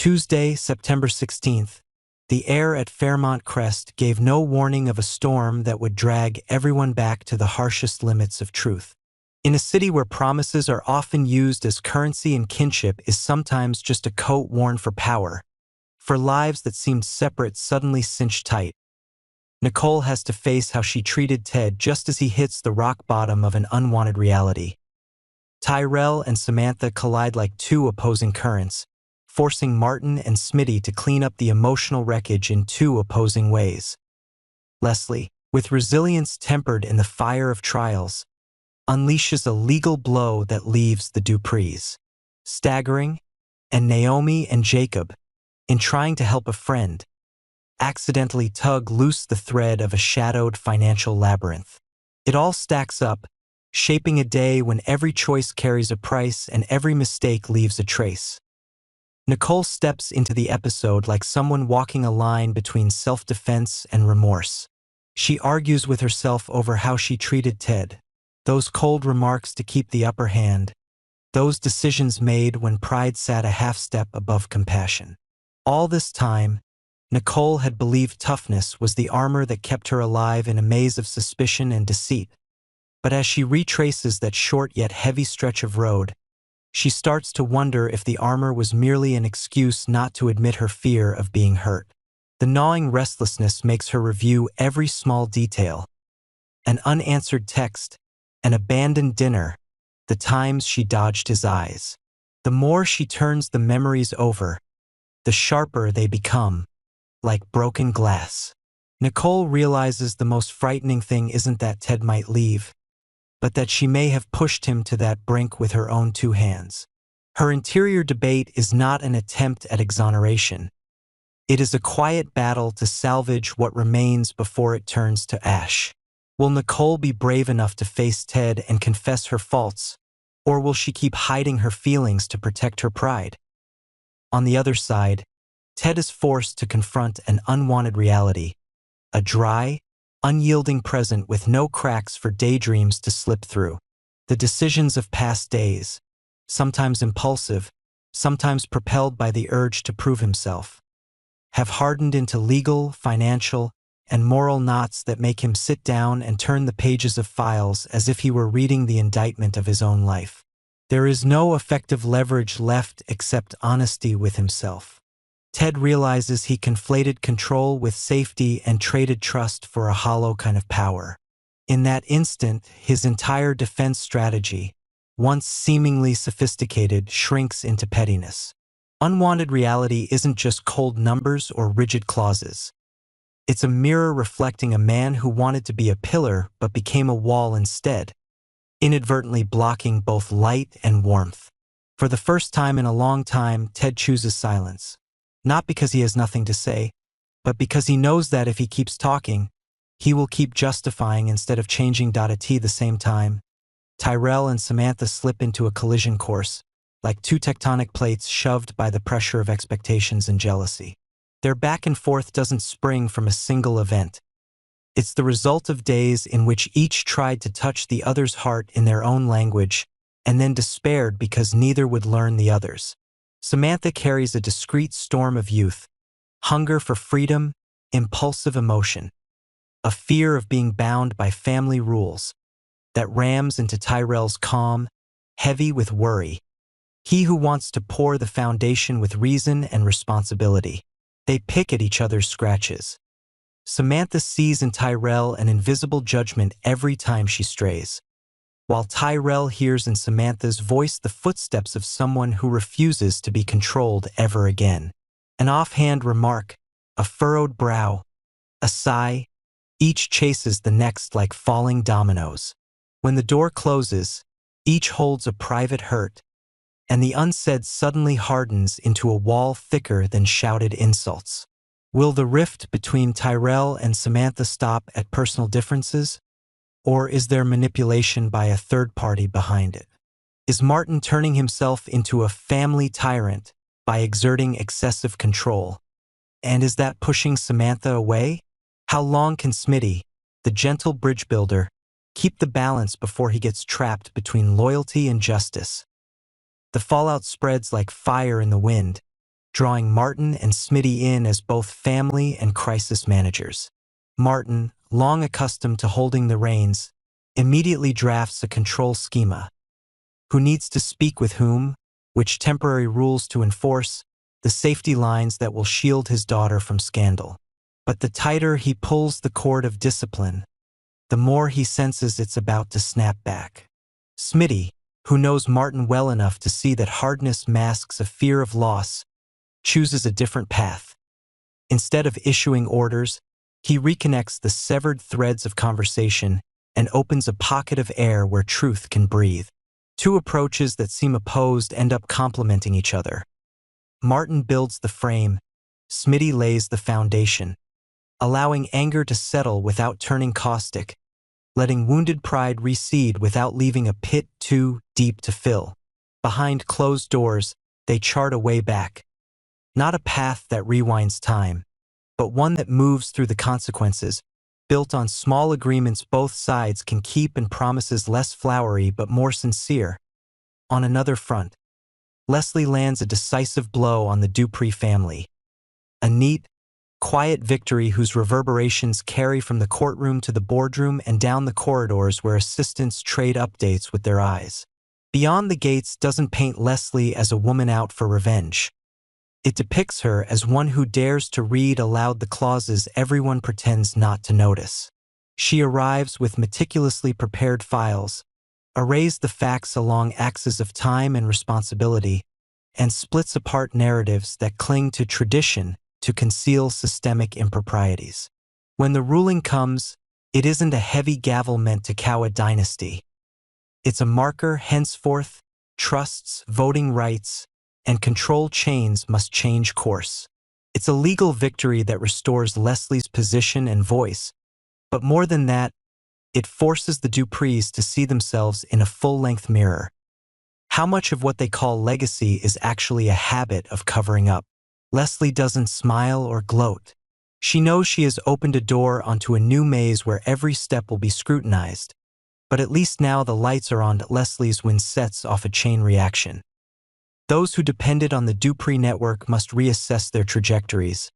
Tuesday, September 16th. The air at Fairmont Crest gave no warning of a storm that would drag everyone back to the harshest limits of truth. In a city where promises are often used as currency and kinship is sometimes just a coat worn for power, for lives that seemed separate suddenly cinched tight, Nicole has to face how she treated Ted just as he hits the rock bottom of an unwanted reality. Tyrell and Samantha collide like two opposing currents, forcing Martin and Smitty to clean up the emotional wreckage in two opposing ways. Leslie, with resilience tempered in the fire of trials, unleashes a legal blow that leaves the Duprees staggering, and Naomi and Jacob, in trying to help a friend, accidentally tug loose the thread of a shadowed financial labyrinth. It all stacks up, shaping a day when every choice carries a price and every mistake leaves a trace. Nicole steps into the episode like someone walking a line between self-defense and remorse. She argues with herself over how she treated Ted, those cold remarks to keep the upper hand, those decisions made when pride sat a half step above compassion. All this time, Nicole had believed toughness was the armor that kept her alive in a maze of suspicion and deceit. But as she retraces that short yet heavy stretch of road, she starts to wonder if the armor was merely an excuse not to admit her fear of being hurt. The gnawing restlessness makes her review every small detail. An unanswered text, an abandoned dinner, the times she dodged his eyes. The more she turns the memories over, the sharper they become, like broken glass. Nicole realizes the most frightening thing isn't that Ted might leave, but that she may have pushed him to that brink with her own two hands. Her interior debate is not an attempt at exoneration. It is a quiet battle to salvage what remains before it turns to ash. Will Nicole be brave enough to face Ted and confess her faults, or will she keep hiding her feelings to protect her pride? On the other side, Ted is forced to confront an unwanted reality, a dry, unyielding present with no cracks for daydreams to slip through. The decisions of past days, sometimes impulsive, sometimes propelled by the urge to prove himself, have hardened into legal, financial, and moral knots that make him sit down and turn the pages of files as if he were reading the indictment of his own life. There is no effective leverage left except honesty with himself. Ted realizes he conflated control with safety and traded trust for a hollow kind of power. In that instant, his entire defense strategy, once seemingly sophisticated, shrinks into pettiness. Unwanted reality isn't just cold numbers or rigid clauses. It's a mirror reflecting a man who wanted to be a pillar but became a wall instead, inadvertently blocking both light and warmth. For the first time in a long time, Ted chooses silence. Not because he has nothing to say, but because he knows that if he keeps talking, he will keep justifying instead of changing. At the same time, Tyrell and Samantha slip into a collision course, like two tectonic plates shoved by the pressure of expectations and jealousy. Their back and forth doesn't spring from a single event. It's the result of days in which each tried to touch the other's heart in their own language, and then despaired because neither would learn the other's. Samantha carries a discreet storm of youth, hunger for freedom, impulsive emotion, a fear of being bound by family rules, that rams into Tyrell's calm, heavy with worry. He who wants to pour the foundation with reason and responsibility. They pick at each other's scratches. Samantha sees in Tyrell an invisible judgment every time she strays, while Tyrell hears in Samantha's voice the footsteps of someone who refuses to be controlled ever again. An offhand remark, a furrowed brow, a sigh, each chases the next like falling dominoes. When the door closes, each holds a private hurt, and the unsaid suddenly hardens into a wall thicker than shouted insults. Will the rift between Tyrell and Samantha stop at personal differences? Or is there manipulation by a third party behind it? Is Martin turning himself into a family tyrant by exerting excessive control? And is that pushing Samantha away? How long can Smitty, the gentle bridge builder, keep the balance before he gets trapped between loyalty and justice? The fallout spreads like fire in the wind, drawing Martin and Smitty in as both family and crisis managers. Martin, long accustomed to holding the reins, immediately drafts a control schema. Who needs to speak with whom, which temporary rules to enforce, the safety lines that will shield his daughter from scandal. But the tighter he pulls the cord of discipline, the more he senses it's about to snap back. Smitty, who knows Martin well enough to see that hardness masks a fear of loss, chooses a different path. Instead of issuing orders, he reconnects the severed threads of conversation and opens a pocket of air where truth can breathe. Two approaches that seem opposed end up complementing each other. Martin builds the frame, Smitty lays the foundation, allowing anger to settle without turning caustic, letting wounded pride recede without leaving a pit too deep to fill. Behind closed doors, they chart a way back. Not a path that rewinds time, but one that moves through the consequences, built on small agreements both sides can keep and promises less flowery but more sincere. On another front, Leslie lands a decisive blow on the Dupree family. A neat, quiet victory whose reverberations carry from the courtroom to the boardroom and down the corridors where assistants trade updates with their eyes. Beyond the Gates doesn't paint Leslie as a woman out for revenge. It depicts her as one who dares to read aloud the clauses everyone pretends not to notice. She arrives with meticulously prepared files, arrays the facts along axes of time and responsibility, and splits apart narratives that cling to tradition to conceal systemic improprieties. When the ruling comes, it isn't a heavy gavel meant to cow a dynasty. It's a marker henceforth, trusts, voting rights, and control chains must change course. It's a legal victory that restores Leslie's position and voice, but more than that, it forces the Duprees to see themselves in a full-length mirror. How much of what they call legacy is actually a habit of covering up? Leslie doesn't smile or gloat. She knows she has opened a door onto a new maze where every step will be scrutinized, but at least now the lights are on Leslie's when sets off a chain reaction. Those who depended on the Dupree network must reassess their trajectories.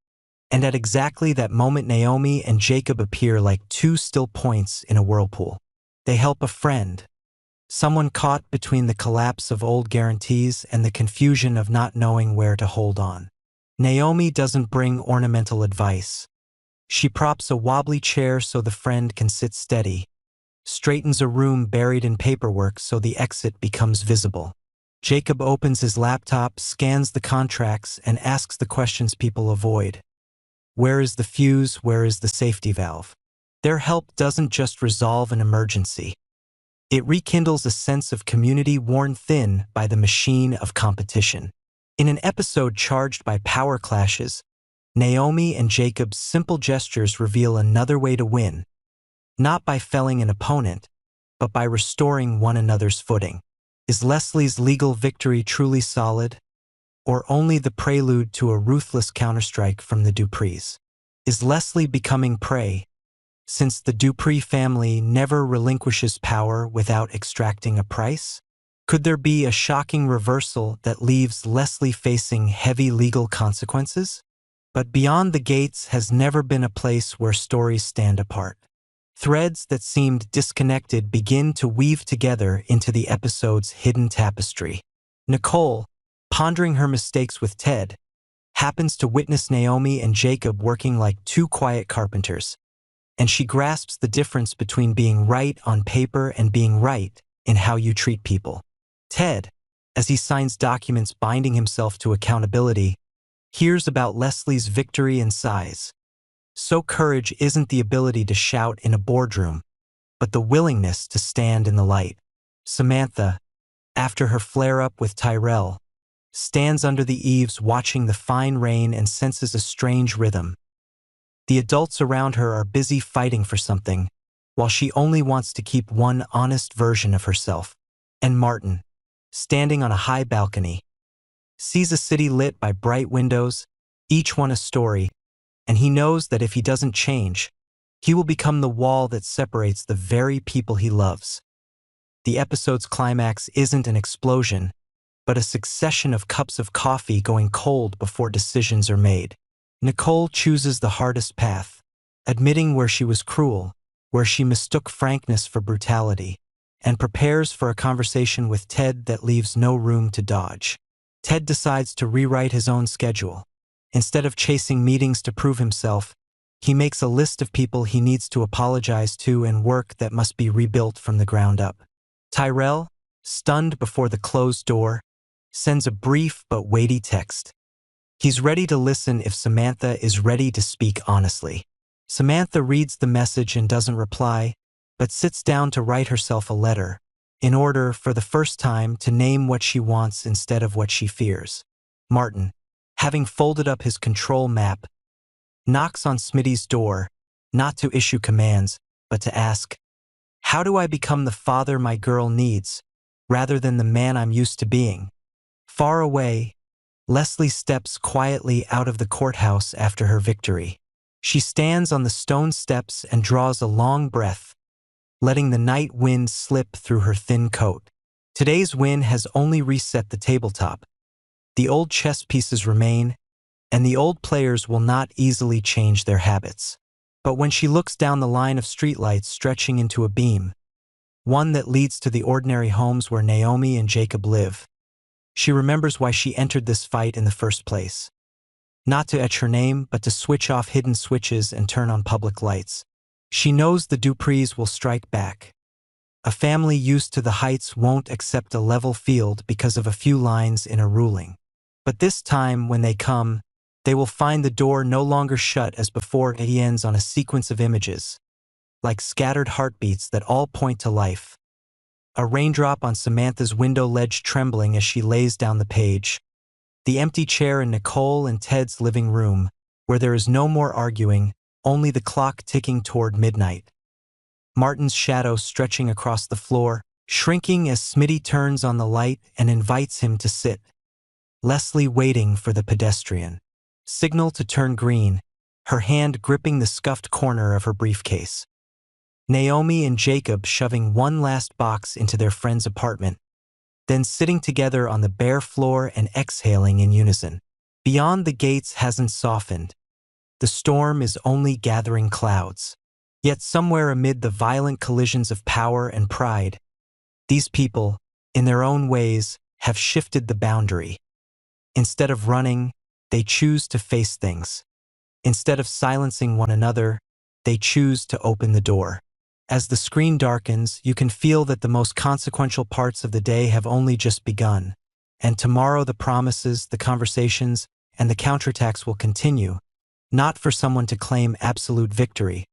And at exactly that moment, Naomi and Jacob appear like two still points in a whirlpool. They help a friend, someone caught between the collapse of old guarantees and the confusion of not knowing where to hold on. Naomi doesn't bring ornamental advice. She props a wobbly chair so the friend can sit steady, straightens a room buried in paperwork so the exit becomes visible. Jacob opens his laptop, scans the contracts, and asks the questions people avoid. Where is the fuse? Where is the safety valve? Their help doesn't just resolve an emergency. It rekindles a sense of community worn thin by the machine of competition. In an episode charged by power clashes, Naomi and Jacob's simple gestures reveal another way to win, not by felling an opponent, but by restoring one another's footing. Is Leslie's legal victory truly solid, or only the prelude to a ruthless counterstrike from the Duprees? Is Leslie becoming prey, since the Dupree family never relinquishes power without extracting a price? Could there be a shocking reversal that leaves Leslie facing heavy legal consequences? But Beyond the Gates has never been a place where stories stand apart. Threads that seemed disconnected begin to weave together into the episode's hidden tapestry. Nicole, pondering her mistakes with Ted, happens to witness Naomi and Jacob working like two quiet carpenters, and she grasps the difference between being right on paper and being right in how you treat people. Ted, as he signs documents binding himself to accountability, hears about Leslie's victory and sighs. So courage isn't the ability to shout in a boardroom, but the willingness to stand in the light. Samantha, after her flare-up with Tyrell, stands under the eaves watching the fine rain and senses a strange rhythm. The adults around her are busy fighting for something, while she only wants to keep one honest version of herself. And Martin, standing on a high balcony, sees a city lit by bright windows, each one a story, and he knows that if he doesn't change, he will become the wall that separates the very people he loves. The episode's climax isn't an explosion, but a succession of cups of coffee going cold before decisions are made. Nicole chooses the hardest path, admitting where she was cruel, where she mistook frankness for brutality, and prepares for a conversation with Ted that leaves no room to dodge. Ted decides to rewrite his own schedule. Instead of chasing meetings to prove himself, he makes a list of people he needs to apologize to and work that must be rebuilt from the ground up. Tyrell, stunned before the closed door, sends a brief but weighty text. He's ready to listen if Samantha is ready to speak honestly. Samantha reads the message and doesn't reply, but sits down to write herself a letter, in order, for the first time, to name what she wants instead of what she fears. Martin, having folded up his control map, knocks on Smitty's door, not to issue commands, but to ask, "How do I become the father my girl needs, rather than the man I'm used to being?" Far away, Leslie steps quietly out of the courthouse after her victory. She stands on the stone steps and draws a long breath, letting the night wind slip through her thin coat. Today's win has only reset the tabletop. The old chess pieces remain, and the old players will not easily change their habits. But when she looks down the line of streetlights stretching into a beam, one that leads to the ordinary homes where Naomi and Jacob live, she remembers why she entered this fight in the first place. Not to etch her name, but to switch off hidden switches and turn on public lights. She knows the Duprees will strike back. A family used to the heights won't accept a level field because of a few lines in a ruling. But this time, when they come, they will find the door no longer shut as before. It ends on a sequence of images, like scattered heartbeats that all point to life. A raindrop on Samantha's window ledge trembling as she lays down the page. The empty chair in Nicole and Ted's living room, where there is no more arguing, only the clock ticking toward midnight. Martin's shadow stretching across the floor, shrinking as Smitty turns on the light and invites him to sit. Leslie waiting for the pedestrian. Signal to turn green, her hand gripping the scuffed corner of her briefcase. Naomi and Jacob shoving one last box into their friend's apartment, then sitting together on the bare floor and exhaling in unison. Beyond, the gates hasn't softened. The storm is only gathering clouds. Yet somewhere amid the violent collisions of power and pride, these people, in their own ways, have shifted the boundary. Instead of running, they choose to face things. Instead of silencing one another, they choose to open the door. As the screen darkens, you can feel that the most consequential parts of the day have only just begun, and tomorrow the promises, the conversations, and the counterattacks will continue, not for someone to claim absolute victory,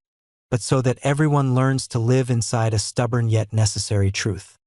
but so that everyone learns to live inside a stubborn yet necessary truth.